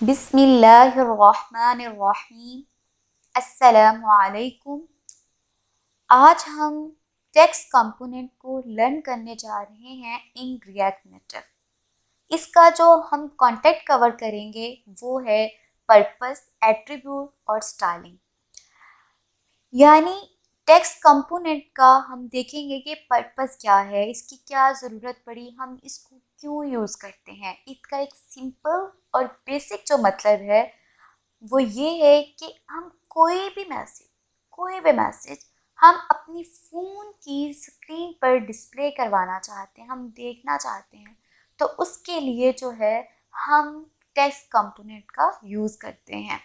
बिस्मिल्लाहिर्रहमानिर्रहीम। अस्सलामुअलैकुम। आज हम टेक्स्ट कंपोनेंट को लर्न करने जा रहे हैं इन रिएक्ट नेटिव। इसका जो हम कंटेंट कवर करेंगे वो है पर्पस, एट्रीब्यूट और स्टाइलिंग। यानी टेक्स्ट कंपोनेंट का हम देखेंगे कि पर्पस क्या है, इसकी क्या ज़रूरत पड़ी, हम इसको क्यों यूज़ करते हैं। इसका एक सिंपल और बेसिक जो मतलब है वो ये है कि हम कोई भी मैसेज हम अपनी फ़ोन की स्क्रीन पर डिस्प्ले करवाना चाहते हैं, हम देखना चाहते हैं, तो उसके लिए जो है हम टेक्स्ट कंपोनेंट का यूज़ करते हैं।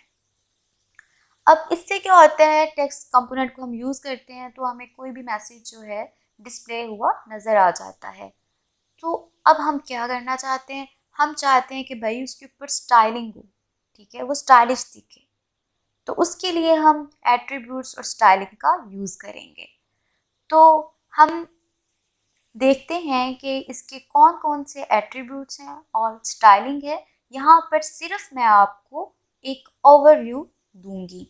अब इससे क्या होता है, टेक्स्ट कंपोनेंट को हम यूज़ करते हैं तो हमें कोई भी मैसेज जो है डिस्प्ले हुआ नज़र आ जाता है। तो अब हम क्या करना चाहते हैं, हम चाहते हैं कि भाई उसके ऊपर स्टाइलिंग हो, ठीक है, वो स्टाइलिश दिखे। तो उसके लिए हम एट्रीब्यूट्स और स्टाइलिंग का यूज़ करेंगे। तो हम देखते हैं कि इसके कौन कौन से एट्रीब्यूट्स हैं और स्टाइलिंग है। यहाँ पर सिर्फ मैं आपको एक ओवरव्यू दूंगी।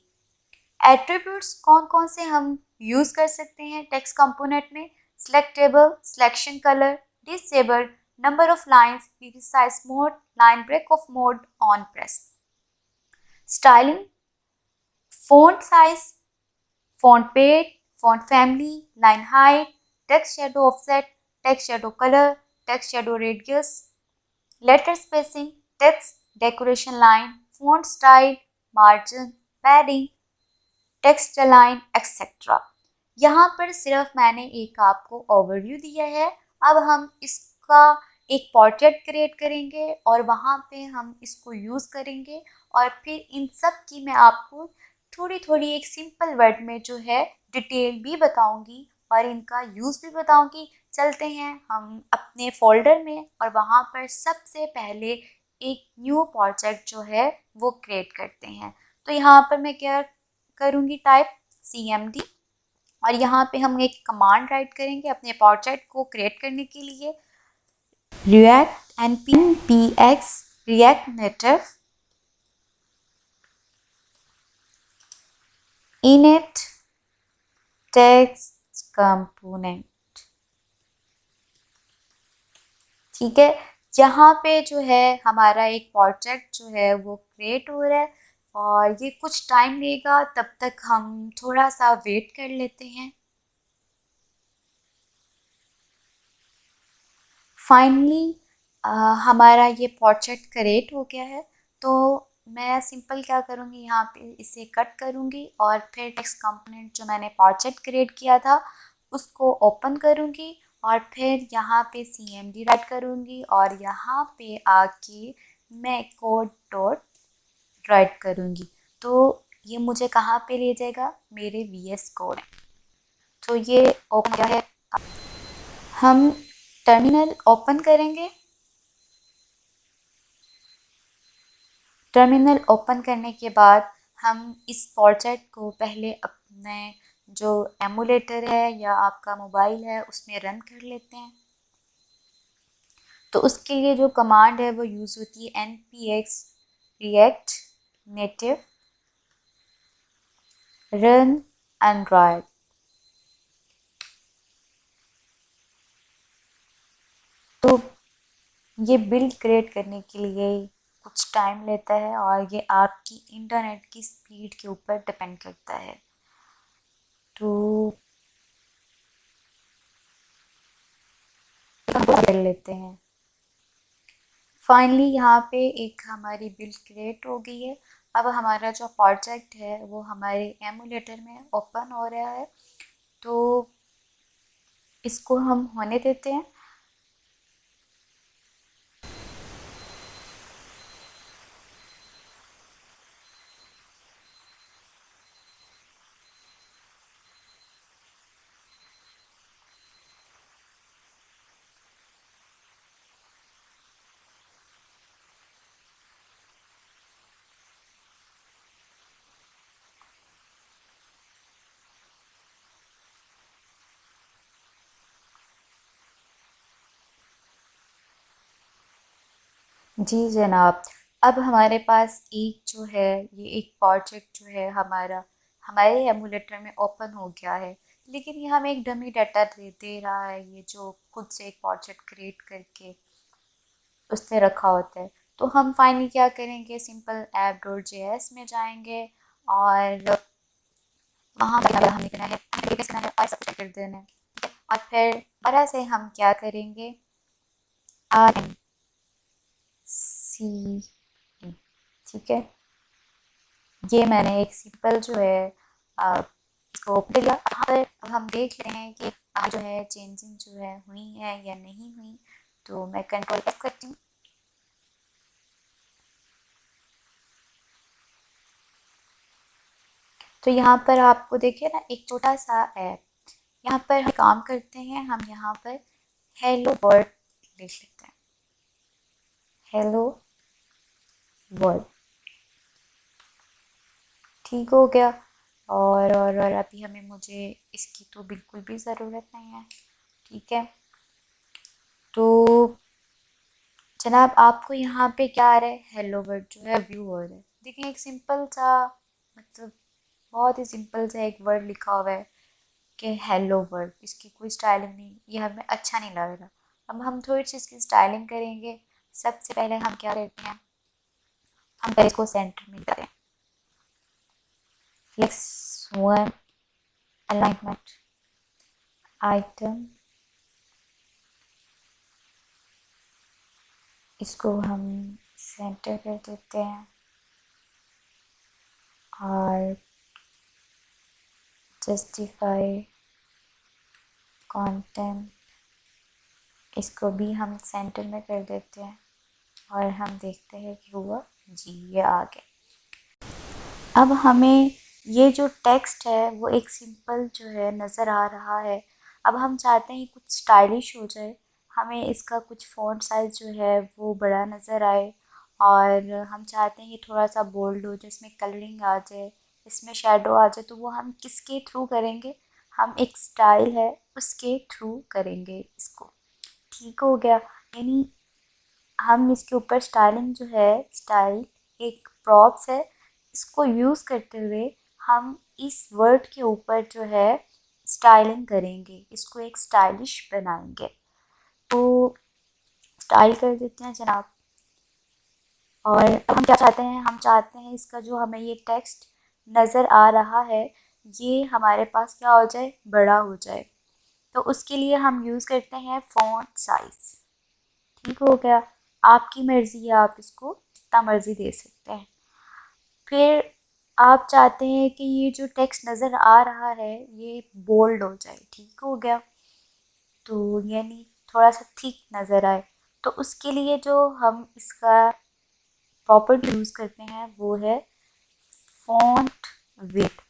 एट्रीब्यूट्स कौन कौन से हम यूज़ कर सकते हैं टेक्स्ट कंपोनेंट में: selectable, selection colour, disable, number of lines, resize mode, line break of mode, on press. Styling: font size, font weight, font family, line height, text shadow offset, text shadow color, text shadow radius, letter spacing, text decoration line, font style, margin, padding, text align, etc. यहाँ पर सिर्फ मैंने एक आपको overview दिया है। अब हम इसका एक पोर्ट्रेट क्रिएट करेंगे और वहाँ पे हम इसको यूज़ करेंगे और फिर इन सब की मैं आपको थोड़ी थोड़ी एक सिंपल वर्ड में जो है डिटेल भी बताऊंगी और इनका यूज़ भी बताऊंगी। चलते हैं हम अपने फोल्डर में और वहाँ पर सबसे पहले एक न्यू प्रोजेक्ट जो है वो क्रिएट करते हैं। तो यहाँ पर मैं क्या करूँगी, टाइप CMD, और यहाँ पे हम एक कमांड राइट करेंगे अपने प्रोजेक्ट को क्रिएट करने के लिए, react npx react native init text component। ठीक है, यहाँ पे जो है हमारा एक प्रोजेक्ट जो है वो क्रिएट हो रहा है और ये कुछ टाइम लेगा, तब तक हम थोड़ा सा वेट कर लेते हैं। फाइनली हमारा ये प्रोजेक्ट क्रिएट हो गया है। तो मैं सिंपल क्या करूँगी, यहाँ पे इसे कट करूँगी और फिर टेक्स्ट कंपोनेंट जो मैंने प्रोजेक्ट क्रिएट किया था उसको ओपन करूँगी और फिर यहाँ पे CMD राइट करूँगी और यहाँ पे आके मैं कोड डॉट राइट करूँगी। तो ये मुझे कहाँ पे ले जाएगा, मेरे VS कोड। तो ये ओपन क्या है, हम टर्मिनल ओपन करेंगे। टर्मिनल ओपन करने के बाद हम इस प्रोजेक्ट को पहले अपने जो एमुलेटर है या आपका मोबाइल है उसमें रन कर लेते हैं। तो उसके लिए जो कमांड है वो यूज़ होती है npx react native run android। तो ये बिल्ड क्रिएट करने के लिए कुछ टाइम लेता है और ये आपकी इंटरनेट की स्पीड के ऊपर डिपेंड करता है। तो कर लेते हैं। फाइनली यहाँ पे एक हमारी बिल्ड क्रिएट हो गई है। अब हमारा जो प्रोजेक्ट है वो हमारे एमुलेटर में ओपन हो रहा है, तो इसको हम होने देते हैं। जी जनाब, अब हमारे पास एक जो है, ये एक प्रोजेक्ट जो है हमारा हमारे एमुलेटर में ओपन हो गया है, लेकिन ये हमें एक डमी डाटा दे रहा है, ये जो खुद से एक प्रोजेक्ट क्रिएट करके उसने रखा होता है। तो हम फाइनली क्या करेंगे, सिंपल ऐप डॉट जेएस में जाएंगे और वहाँ पर हमें करना है, करना है और सब कर देना है। और फिर दोबारा से हम क्या करेंगे, आर सी, ठीक है। ये मैंने एक सिंपल जो है इसको ओपन किया। यहाँ पर अब हम देख रहे हैं कि जो है चेंजिंग जो है हुई है या नहीं हुई। तो मैं कंट्रोल एफ करती हूँ। तो यहाँ पर आपको देखिए ना एक छोटा सा ऐप, यहाँ पर हम काम करते हैं, हम यहाँ पर हेलो वर्ल्ड लिख लेते हैं, हेलो वर्ल्ड, ठीक हो गया। और अभी हमें मुझे इसकी तो बिल्कुल भी ज़रूरत नहीं है, ठीक है। तो जनाब आपको यहाँ पे क्या आ रहा है, हेलो वर्ड जो है व्यू हो रहा है। देखिए एक सिंपल सा, मतलब बहुत ही सिंपल सा एक वर्ड लिखा हुआ है कि हेलो वर्ड, इसकी कोई स्टाइलिंग नहीं, ये हमें अच्छा नहीं लग रहा। अब हम थोड़ी सी इसकी स्टाइलिंग करेंगे। सबसे पहले हम क्या करते हैं, हम पहले इसको सेंटर में करें, फ्लेक्स वन, अलाइनमेंट, आइटम, इसको हम सेंटर कर देते हैं और जस्टिफाई कंटेंट, इसको भी हम सेंटर में कर देते हैं और हम देखते हैं कि हुआ जी, ये आ गया। अब हमें ये जो टेक्स्ट है वो एक सिंपल जो है नज़र आ रहा है। अब हम चाहते हैं कुछ स्टाइलिश हो जाए, हमें इसका कुछ फ़ॉन्ट साइज़ जो है वो बड़ा नज़र आए और हम चाहते हैं ये थोड़ा सा बोल्ड हो, जिसमें कलरिंग आ जाए, इसमें शेडो आ जाए। तो वो हम किसके थ्रू करेंगे, हम एक स्टाइल है उसके थ्रू करेंगे इसको, ठीक हो गया। यानी हम इसके ऊपर स्टाइलिंग जो है, स्टाइल एक प्रॉप्स है, इसको यूज़ करते हुए हम इस वर्ड के ऊपर जो है स्टाइलिंग करेंगे, इसको एक स्टाइलिश बनाएंगे। तो स्टाइल कर देते हैं जनाब। और अब हम क्या चाहते हैं, हम चाहते हैं इसका जो हमें ये टेक्स्ट नज़र आ रहा है ये हमारे पास क्या हो जाए, बड़ा हो जाए। तो उसके लिए हम यूज़ करते हैं फ़ॉन्ट साइज़, ठीक हो गया। आपकी मर्ज़ी है, आप इसको जितना मर्ज़ी दे सकते हैं। फिर आप चाहते हैं कि ये जो टेक्स्ट नज़र आ रहा है ये बोल्ड हो जाए, ठीक हो गया। तो यानी थोड़ा सा थिक नज़र आए। तो उसके लिए जो हम इसका प्रॉपर यूज़ करते हैं वो है फ़ॉन्ट विड्थ,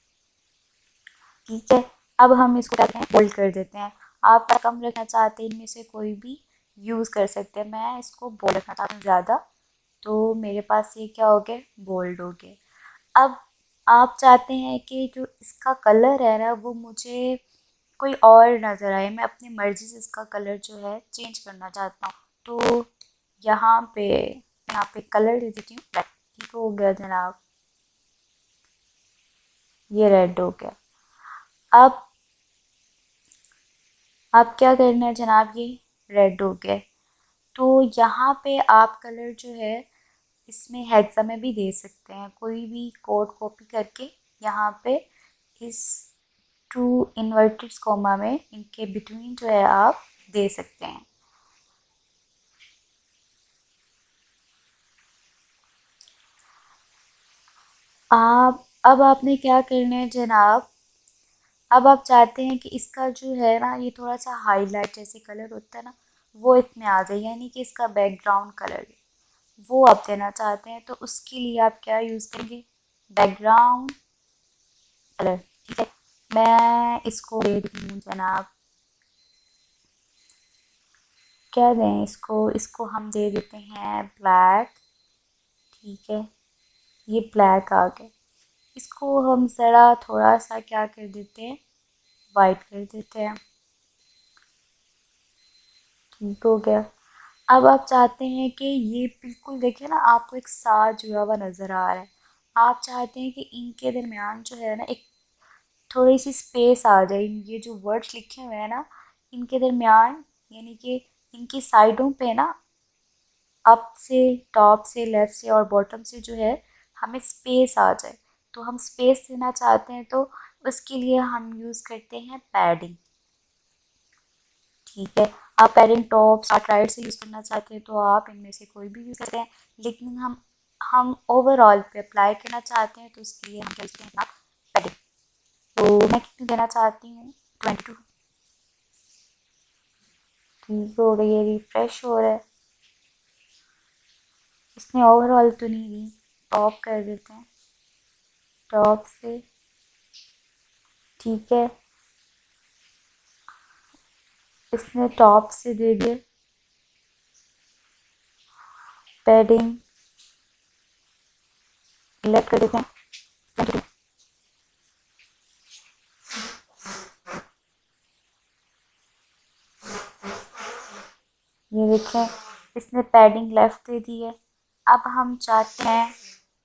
ठीक है। अब हम इसको क्या करते हैं, बोल्ड कर देते हैं। आप कम रखना चाहते हैं, इनमें से कोई भी यूज़ कर सकते हैं। मैं इसको बोल्ड रखना चाहती हूँ ज़्यादा, तो मेरे पास ये क्या हो गया, बोल्ड हो गया। अब आप चाहते हैं कि जो इसका कलर है ना वो मुझे कोई और नज़र आए, मैं अपनी मर्ज़ी से इसका कलर जो है चेंज करना चाहता हूँ। तो यहाँ पे कलर दे देती हूँ रेड, ठीक हो गया जनाब, ये रेड हो गया। अब क्या करना है जनाब, ये रेड हो गया। तो यहाँ पे आप कलर जो है इसमें हेक्सा में भी दे सकते हैं, कोई भी कोड कॉपी करके यहाँ पे इस टू इन्वर्टेड कॉमा में इनके बिटवीन जो है आप दे सकते हैं। आप अब आपने क्या करना है जनाब, अब आप चाहते हैं कि इसका जो है ना ये थोड़ा सा हाईलाइट जैसे कलर होता है ना वो इसमें आ जाए, यानी कि इसका बैकग्राउंड कलर वो आप देना चाहते हैं। तो उसके लिए आप क्या यूज़ करेंगे, बैकग्राउंड कलर, ठीक है। मैं इसको दे देती हूँ जनाब, क्या दें इसको, इसको हम दे देते हैं ब्लैक, ठीक है। ये ब्लैक आ गया। इसको हम ज़रा थोड़ा सा क्या कर देते हैं, वाइट कर देते हैं, ठीक हो गया। अब आप चाहते हैं कि ये बिल्कुल देखिए ना, आपको एक साथ जुड़ा हुआ नज़र आ रहा है। आप चाहते हैं कि इनके दरमियान जो है ना एक थोड़ी सी स्पेस आ जाए। ये जो वर्ड्स लिखे हुए हैं ना, इनके दरमियान यानी कि इनकी साइडों पे ना, अप से, टॉप से, लेफ्ट से और बॉटम से जो है हमें स्पेस आ जाए। तो हम स्पेस देना चाहते हैं, तो उसके लिए हम यूज़ करते हैं पैडिंग। ठीक है, आप पैडिंग टॉप स्टार्ट राइट से यूज़ करना चाहते हैं तो आप इनमें से कोई भी यूज़ करते हैं, लेकिन हम ओवरऑल पे अप्लाई करना चाहते हैं तो उसके लिए हम क्या यूज़ करेंगे, पैडिंग। तो मैं कितनी देना चाहती हूँ, 22। ठीक हो गई है, रिफ्रेश हो रहा है। इसने ओवरऑल तो नहीं दी, टॉप कर देते हैं, टॉप से। ठीक है, इसने टॉप से दे दिए पैडिंग, लेफ्ट कर देते हैं 22। ये देखें, इसने पैडिंग लेफ्ट दे दी है। अब हम चाहते हैं,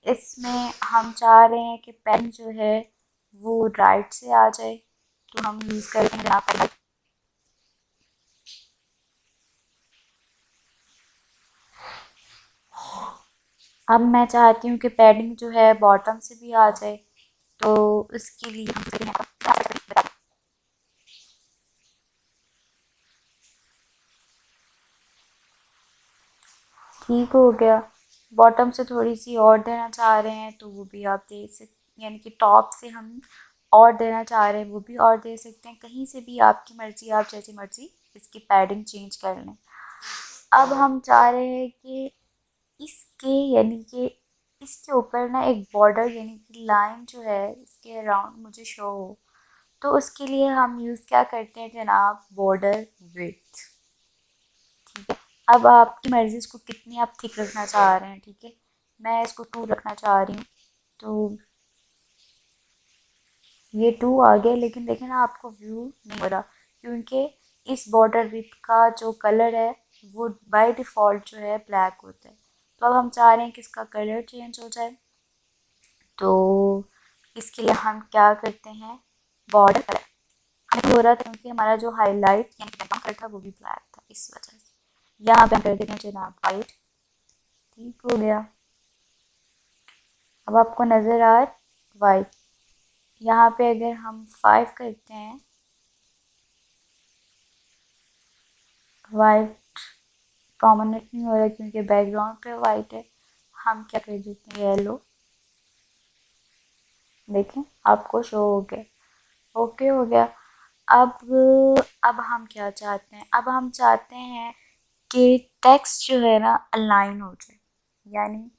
इसमें हम चाह रहे हैं कि पेन जो है वो राइट से आ जाए, तो हम यूज़ करते हैं यहाँ पर। अब मैं चाहती हूँ कि पैडिंग जो है बॉटम से भी आ जाए, तो उसके लिए हम ठीक हो गया। बॉटम से थोड़ी सी और देना चाह रहे हैं तो वो भी आप दे सकते, यानी कि टॉप से हम और देना चाह रहे हैं वो भी और दे सकते हैं, कहीं से भी आपकी मर्ज़ी, आप जैसी मर्ज़ी इसकी पैडिंग चेंज कर लें। अब हम चाह रहे हैं कि इसके यानी कि इसके ऊपर ना एक बॉर्डर यानी कि लाइन जो है इसके अराउंड मुझे शो हो, तो उसके लिए हम यूज़ क्या करते हैं जनाब, बॉर्डर विड्थ। ठीक है, अब आपकी मर्ज़ी इसको कितनी आप थिक रखना चाह रहे हैं। ठीक है, मैं इसको 2 रखना चाह रही हूँ, तो ये 2 आ गया, लेकिन देखें ना आपको व्यू नहीं हो रहा, क्योंकि इस बॉर्डर विथ का जो कलर है वो बाय डिफ़ॉल्ट जो है ब्लैक होता है। तो अब हम चाह रहे हैं कि इसका कलर चेंज हो जाए, तो इसके लिए हम क्या करते हैं, बॉर्डर कलर हमें हो रहा था क्योंकि हमारा जो हाईलाइट यानी कलर था वो भी ब्लैक था, इस वजह से यहाँ पे हम कर देते हैं जनाब वाइट। ठीक हो गया, अब आपको नज़र आ वाइट। यहाँ पे अगर हम 5 करते हैं, वाइट प्रोमिनेंट नहीं हो रहा क्योंकि बैकग्राउंड पे वाइट है, हम क्या कर देते हैं, येलो। देखें, आपको शो हो गया, ओके हो गया। अब हम क्या चाहते हैं, अब हम चाहते हैं कि टेक्स्ट जो है ना अलाइन हो जाए, यानी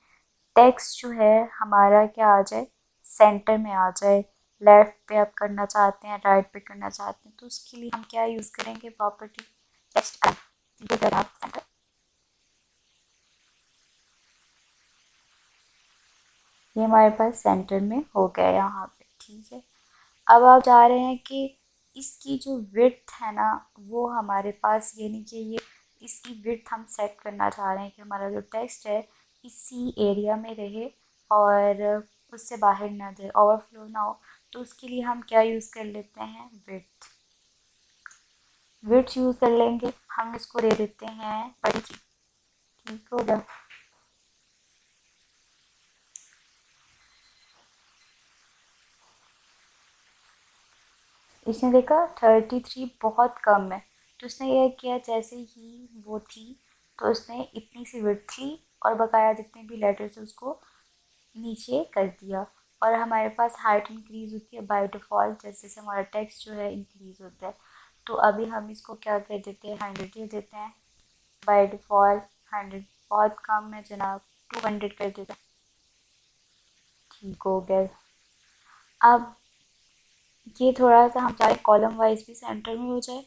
टेक्स्ट जो है हमारा क्या आ जाए, सेंटर में आ जाए। लेफ्ट पे आप करना चाहते हैं, राइट पे करना चाहते हैं, तो उसके लिए हम क्या यूज़ करेंगे, प्रॉपर्टी टेक्स्ट सेंटर। ये हमारे पास सेंटर में हो गया यहाँ पे। ठीक है, अब आप चाह रहे हैं कि इसकी जो विड्थ है ना वो हमारे पास, यानी कि ये इसकी विड्थ हम सेट करना चाह रहे हैं कि हमारा जो टेक्स्ट है इसी एरिया में रहे और उससे बाहर ना जाए, ओवरफ्लो ना हो। तो उसके लिए हम क्या यूज़ कर लेते हैं, विड्थ। विड्थ यूज़ कर लेंगे, हम इसको दे देते हैं 33। ठीक हो गया, इसने देखा 33 बहुत कम है, तो उसने यह किया जैसे ही वो थी तो उसने इतनी सी विड्थ ली और बकाया जितने भी लेटर्स है उसको नीचे कर दिया। और हमारे पास हाइट इंक्रीज़ होती है बाय डिफ़ॉल्ट, जैसे जैसे हमारा टेक्स्ट जो है इंक्रीज़ होता है। तो अभी हम इसको क्या कर देते हैं, 100 दे देते हैं बाय डिफ़ॉल्ट। 100 बहुत कम है जनाब, 200 कर देते हैं। ठीक हो गया। अब ये थोड़ा सा हम चाहे कॉलम वाइज भी सेंटर में हो जाए,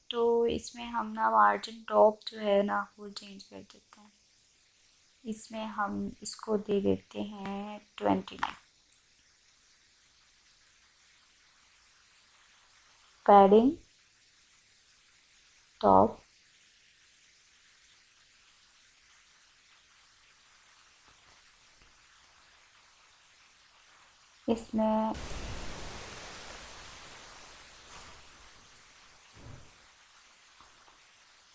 तो इसमें हम ना मार्जिन टॉप जो है ना वो चेंज कर देते हैं। इसमें हम इसको दे देते हैं 29। पैडिंग टॉप इसमें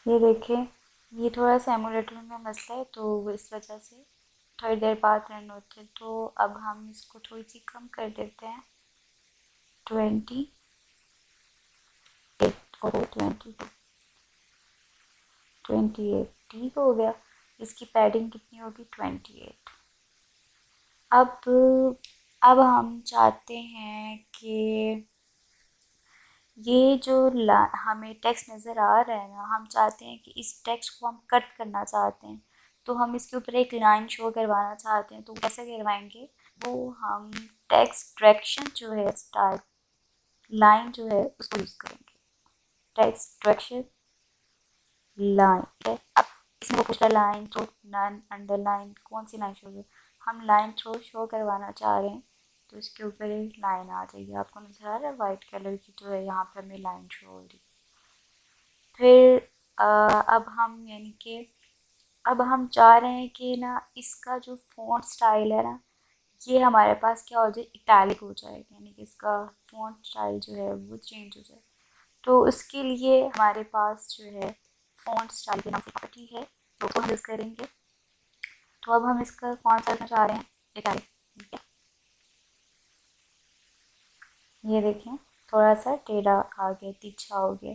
ये देखें, ये थोड़ा सा एमुलेटर में मसला है तो वो इस वजह से थोड़ी देर बाद रन होते हैं। तो अब हम इसको थोड़ी सी कम कर देते हैं, 28 और 28 ठीक हो गया। इसकी पैडिंग कितनी होगी, 28। अब हम चाहते हैं कि ये जो हमें टेक्स्ट नज़र आ रहा है ना, हम चाहते हैं कि इस टेक्स्ट को हम कट करना चाहते हैं, तो हम इसके ऊपर एक लाइन शो करवाना चाहते हैं। तो कैसे करवाएंगे, वो हम टेक्स्ट डायरेक्शन जो है, स्टार्ट लाइन जो है उसको यूज़ करेंगे। टेक्स्ट डायरेक्शन लाइन है। अब इसमें वो पूछता है लाइन थ्रो नन अंडरलाइन, कौन सी लाइन शो है, हम लाइन थ्रो शो करवाना चाह रहे हैं। तो इसके ऊपर एक लाइन आ जाएगी, आपको नजर आ रहा है वाइट कलर की, जो है यहाँ पे हमें लाइन शो हो रही। फिर अब हम यानी कि अब हम चाह रहे हैं कि ना इसका जो फ़ॉन्ट स्टाइल है ना, ये हमारे पास क्या हो जाए, इटैलिक हो जाएगा, यानी कि इसका फ़ॉन्ट स्टाइल जो है वो चेंज हो जाए। तो उसके लिए हमारे पास जो है फ़ॉन्ट स्टाइल की नाम की प्रॉपर्टी है, तो उसको हम यूज़ करेंगे। तो अब हम इसका कौन सा रखना चाह रहे हैं, इटैलिक, ठीक है। ये देखें, थोड़ा सा टेढ़ा आ गया, तिरछा हो गया।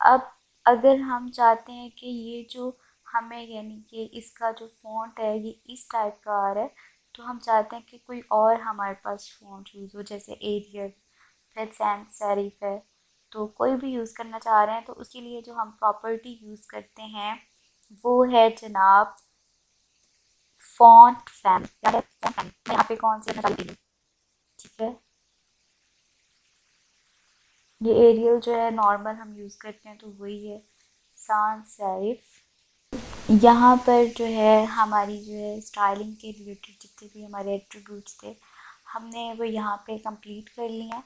अब अगर हम चाहते हैं कि ये जो हमें यानी कि इसका जो फ़ॉन्ट है ये इस टाइप का आ रहा है, तो हम चाहते हैं कि कोई और हमारे पास फ़ॉन्ट यूज़ हो, जैसे एरियल, फिर सैंस सेरिफ है। तो कोई भी यूज़ करना चाह रहे हैं तो उसके लिए जो हम प्रॉपर्टी यूज़ करते हैं वो है जनाब फ़ॉन्ट फैमिली। क्या है फ़ॉन्ट फैमिली, मैं यहाँ पे कौन सी रखना चाहती हूँ, ठीक है। ये एरियल जो है नॉर्मल हम यूज़ करते हैं तो वही है, sans सेरिफ। यहाँ पर जो है हमारी जो है स्टाइलिंग के रिलेटेड जितने भी हमारे एट्रीब्यूट्स थे, हमने वो यहाँ पे कंप्लीट कर लिया।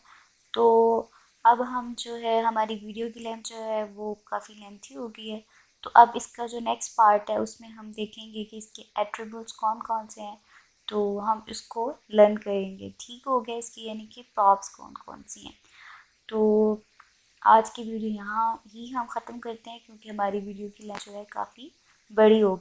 तो अब हम जो है हमारी वीडियो की लेंथ जो है वो काफ़ी लेंथी हो गई है। तो अब इसका जो नेक्स्ट पार्ट है उसमें हम देखेंगे कि इसके एट्रीब्यूट्स कौन कौन से हैं, तो हम इसको लर्न करेंगे, ठीक हो गया। इसकी यानी कि प्रॉप्स कौन कौन सी हैं। तो आज की वीडियो यहाँ ही हम ख़त्म करते हैं, क्योंकि हमारी वीडियो की लेंथ जो है काफ़ी बड़ी हो गई।